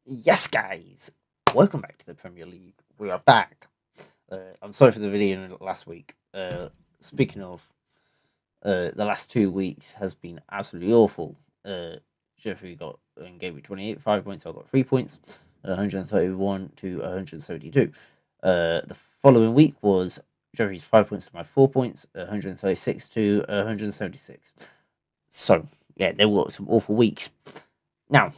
Yes, guys, welcome back to the Premier League. We are back. I'm sorry for the video last week. Speaking of, the last 2 weeks has been absolutely awful. Jeffrey got in Gameweek 28, 5 points. I got 3 points, 131 to 172. The following week was Jeffrey's 5 points to my 4 points, 136 to 176. So yeah, there were some awful weeks. Now,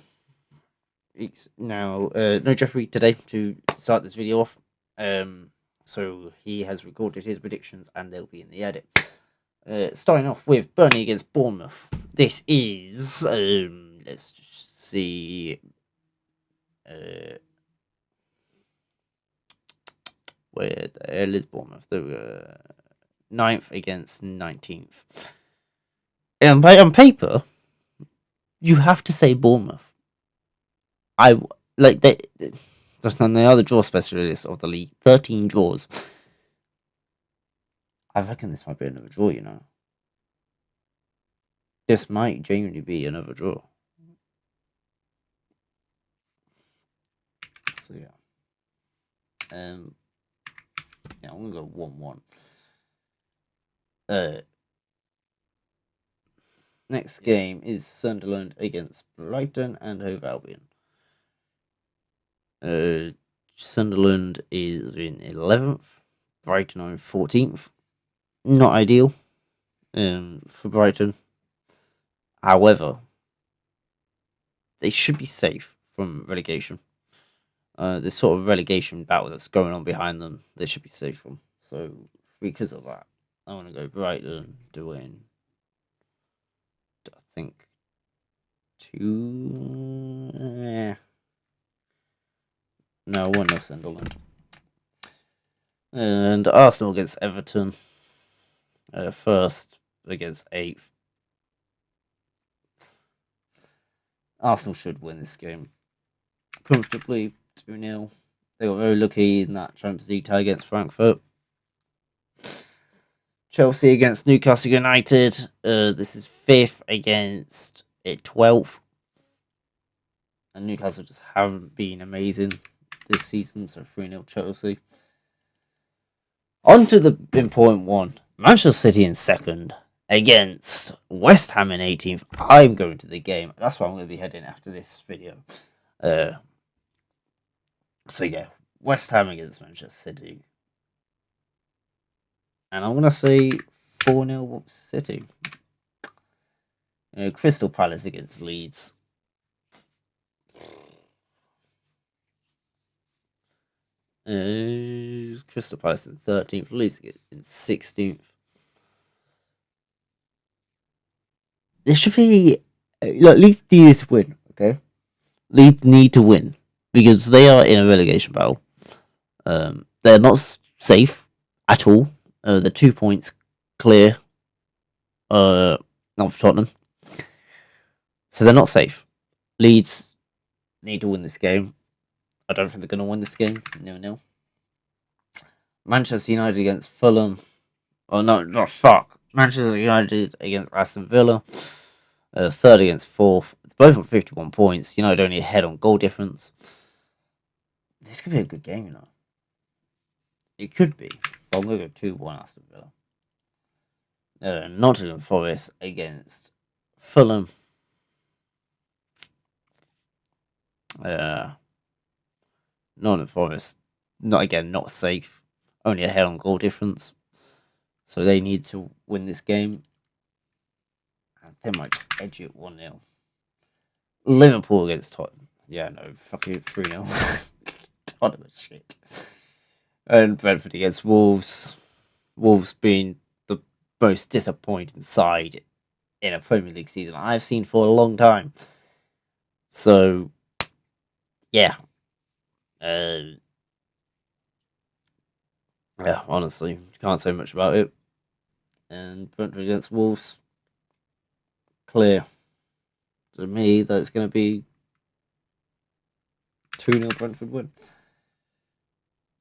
no Jeffrey today to start this video off. So he has recorded his predictions and they'll be in the edit. Starting off with Burnley against Bournemouth. This is let's just see. Where the hell is Bournemouth? The 9th against 19th. And on paper, you have to say Bournemouth. I like they. Just on the other draw specialists of the league, 13 draws. I reckon this might be another draw, you know. This might genuinely be another draw. So yeah. Yeah, I'm gonna go 1-1. Next game is Sunderland against Brighton and Hove Albion. Sunderland is in 11th, Brighton are in 14th. Not ideal for Brighton. However, they should be safe from relegation. This sort of relegation battle that's going on behind them, they should be safe from. So, because of that, I want to go Brighton to win. I think 2. No, 1-0 Sunderland. And Arsenal against Everton. First against 8th. Arsenal should win this game comfortably, 2-0. They got very lucky in that Champions League tie against Frankfurt. Chelsea against Newcastle United. This is 5th against 12th. And Newcastle just haven't been amazing this season, so 3-0 Chelsea. On to the important one. Manchester City in 2nd against West Ham in 18th. I'm going to the game. That's where I'm going to be heading after this video. So yeah, West Ham against Manchester City. And I'm going to say 4-0 City. Crystal Palace against Leeds. Crystal Palace in 13th, Leeds in 16th. This should be Leeds need to win, okay? Leeds need to win because they are in a relegation battle. They're not safe at all. They're 2 points clear. Not for Tottenham, so they're not safe. Leeds need to win this game. I don't think they're going to win this game. 0-0. Manchester United against Fulham. Oh no, not fuck. Manchester United against Aston Villa. 3rd against 4th. Both on 51 points. United only ahead on goal difference. This could be a good game, you know. It could be. But I'm going to go 2-1 Aston Villa. Nottingham Forest against Fulham. Nottingham Forest, not safe. Only ahead on goal difference. So they need to win this game. And they might just edge it 1-0. Liverpool against Tottenham. Yeah, no, fuck you, 3-0. Tottenham is shit. And Brentford against Wolves. Wolves being the most disappointing side in a Premier League season I've seen for a long time. So, yeah. Yeah, honestly, can't say much about it. And Brentford against Wolves, clear. To me, that's going to be 2-0 Brentford win.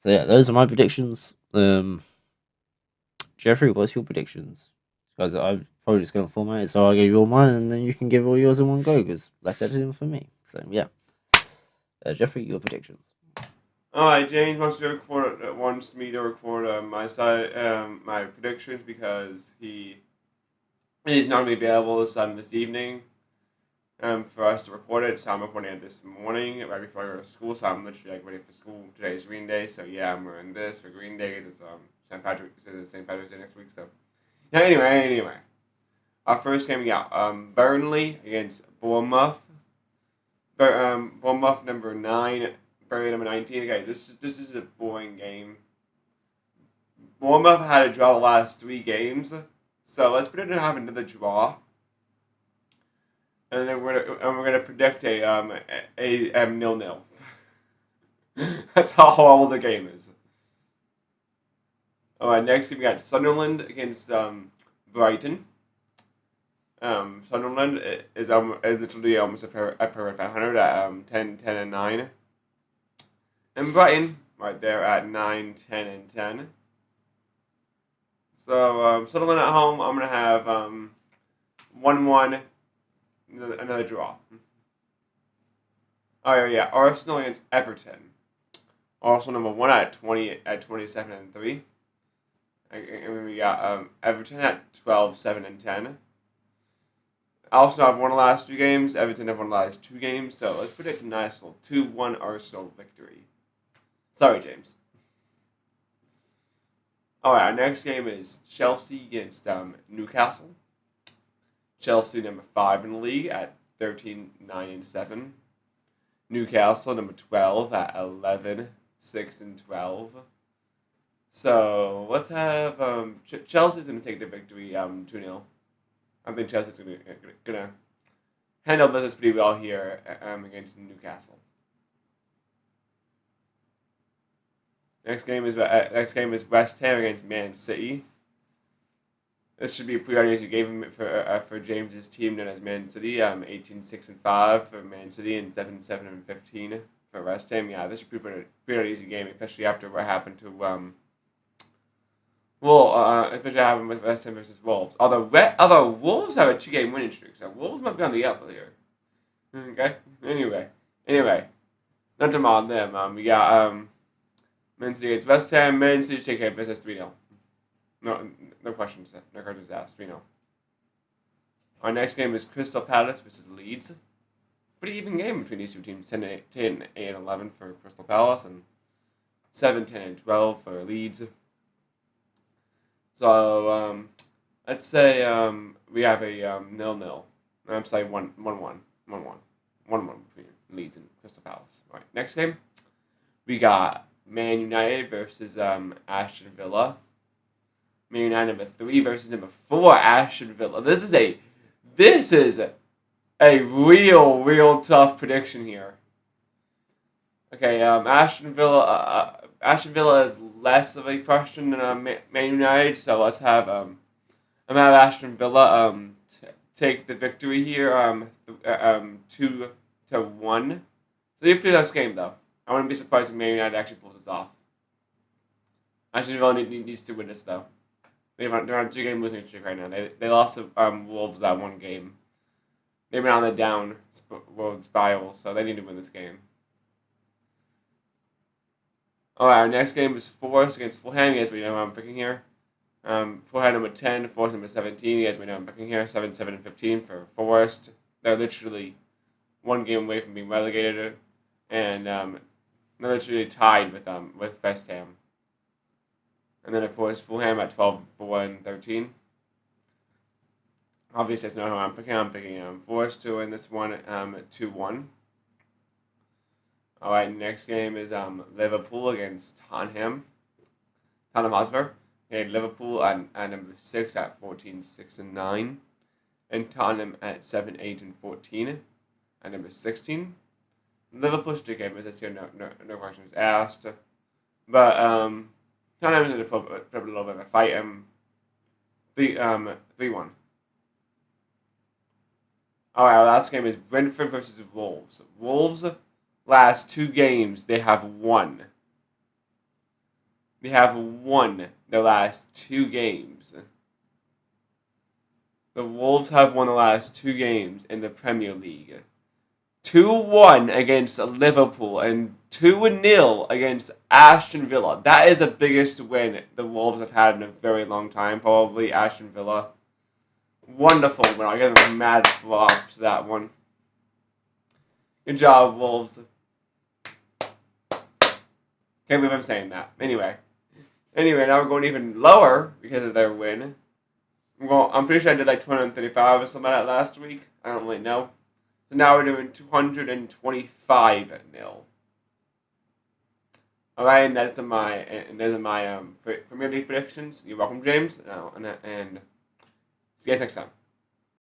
So yeah, those are my predictions. Jeffrey, what's your predictions? Because I'm probably just going to format it, so I'll give you all mine, and then you can give all yours in one go, because less editing for me. So yeah. Jeffrey, your predictions. Alright, James wants me to record my side, my predictions because he is not going to be available this evening for us to record it. So I'm recording it this morning right before I go to school. So I'm literally ready for school. Today's Green Day, so yeah, I'm wearing this for Green Day. It's St. Patrick's Day next week. So yeah, anyway, our first game we got Burnley against Bournemouth. Bournemouth number 9. Burnley number 19. Okay, this is a boring game. Bournemouth had to draw the last 3 games, so let's predict to have another draw, and then we're gonna predict a 0-0. That's how horrible the game is. All right, next we got Sunderland against Brighton. Sunderland is literally almost a per 500 at 10, 10, and 9. And Brighton, right there at 9, 10, and 10. So, Sunderland at home, I'm going to have 1-1, another draw. Oh, yeah, Arsenal against Everton. Arsenal number 1 at 27 and 3. And we got Everton at 12, 7, and 10. Arsenal have won the last 2 games. Everton have won the last 2 games. So let's predict a nice little 2-1 Arsenal victory. Sorry, James. Alright, our next game is Chelsea against Newcastle. Chelsea number 5 in the league at 13, 9, and 7. Newcastle number 12 at 11, 6, and 12. So let's have Chelsea's going to take the victory 2-0. I think Chelsea's going to handle business pretty well here against Newcastle. Next game is West Ham against Man City. This should be a pretty easy game for James's team known as Man City. 18, 6, and 5 for Man City and 7, 7, and 15 for West Ham. Yeah, this should be a pretty easy game, especially after what happened to especially what happened with West Ham versus Wolves. Although Wolves have a 2-game winning streak, so Wolves might be on the up here. Okay. Anyway, not to mind them. We got Man City against West Ham. Man City take care of business 3-0. No questions asked. 3-0. Our next game is Crystal Palace versus Leeds. Pretty even game between these two teams. 10, 8, and 11 for Crystal Palace and 7, 10, and 12 for Leeds. So let's say we have a 0-0. I'm saying 1-1 between Leeds and Crystal Palace. All right, next game we got Man United versus Aston Villa. Man United number 3 versus number 4 Aston Villa. This is a real tough prediction here. Okay, Aston Villa is less of a question than Man United, so let's have I'm gonna have Aston Villa take the victory here 2-1. So they play this game though. I wouldn't be surprised if Man United actually pulls this off. Aston Villa needs to win this though. They're on a 2-game losing streak right now. They lost to Wolves that 1 game. They've been on the down road spiral, so they need to win this game. Alright, our next game is Forest against Fulham. You guys know who I'm picking here. Fulham number 10, Forest number 17. You guys know I'm picking here. 7, 7, and 15 for Forest. They're literally 1 game away from being relegated. And they're literally tied with West Ham. And then, of course, Fulham at 12, 4, and 13. Obviously, that's not who I'm picking. I'm picking Forest to win this one 2-1. All right, next game is Liverpool against Tottenham Hotspur. Okay, Liverpool at number 6 at 14, 6, and 9. And Tottenham at 7, 8, and 14 at number 16. Liverpool's 2 game is this year, no questions asked. But Tottenham's going to put a little bit of a fight. 3-1. All right, our last game is Brentford versus Wolves. Wolves last 2 games they have won. They have won the last 2 games. The Wolves have won the last 2 games in the Premier League. 2-1 against Liverpool and 2-0 against Aston Villa. That is the biggest win the Wolves have had in a very long time, probably Aston Villa. Wonderful win. I'll give them mad props to that one. Good job, Wolves. Can't believe I'm saying that. Anyway, now we're going even lower because of their win. I'm pretty sure I did like 235 or something like that last week. I don't really know. So now we're doing 225 0. Alright, and those are my Premier League predictions. You're welcome, James. And see you guys next time.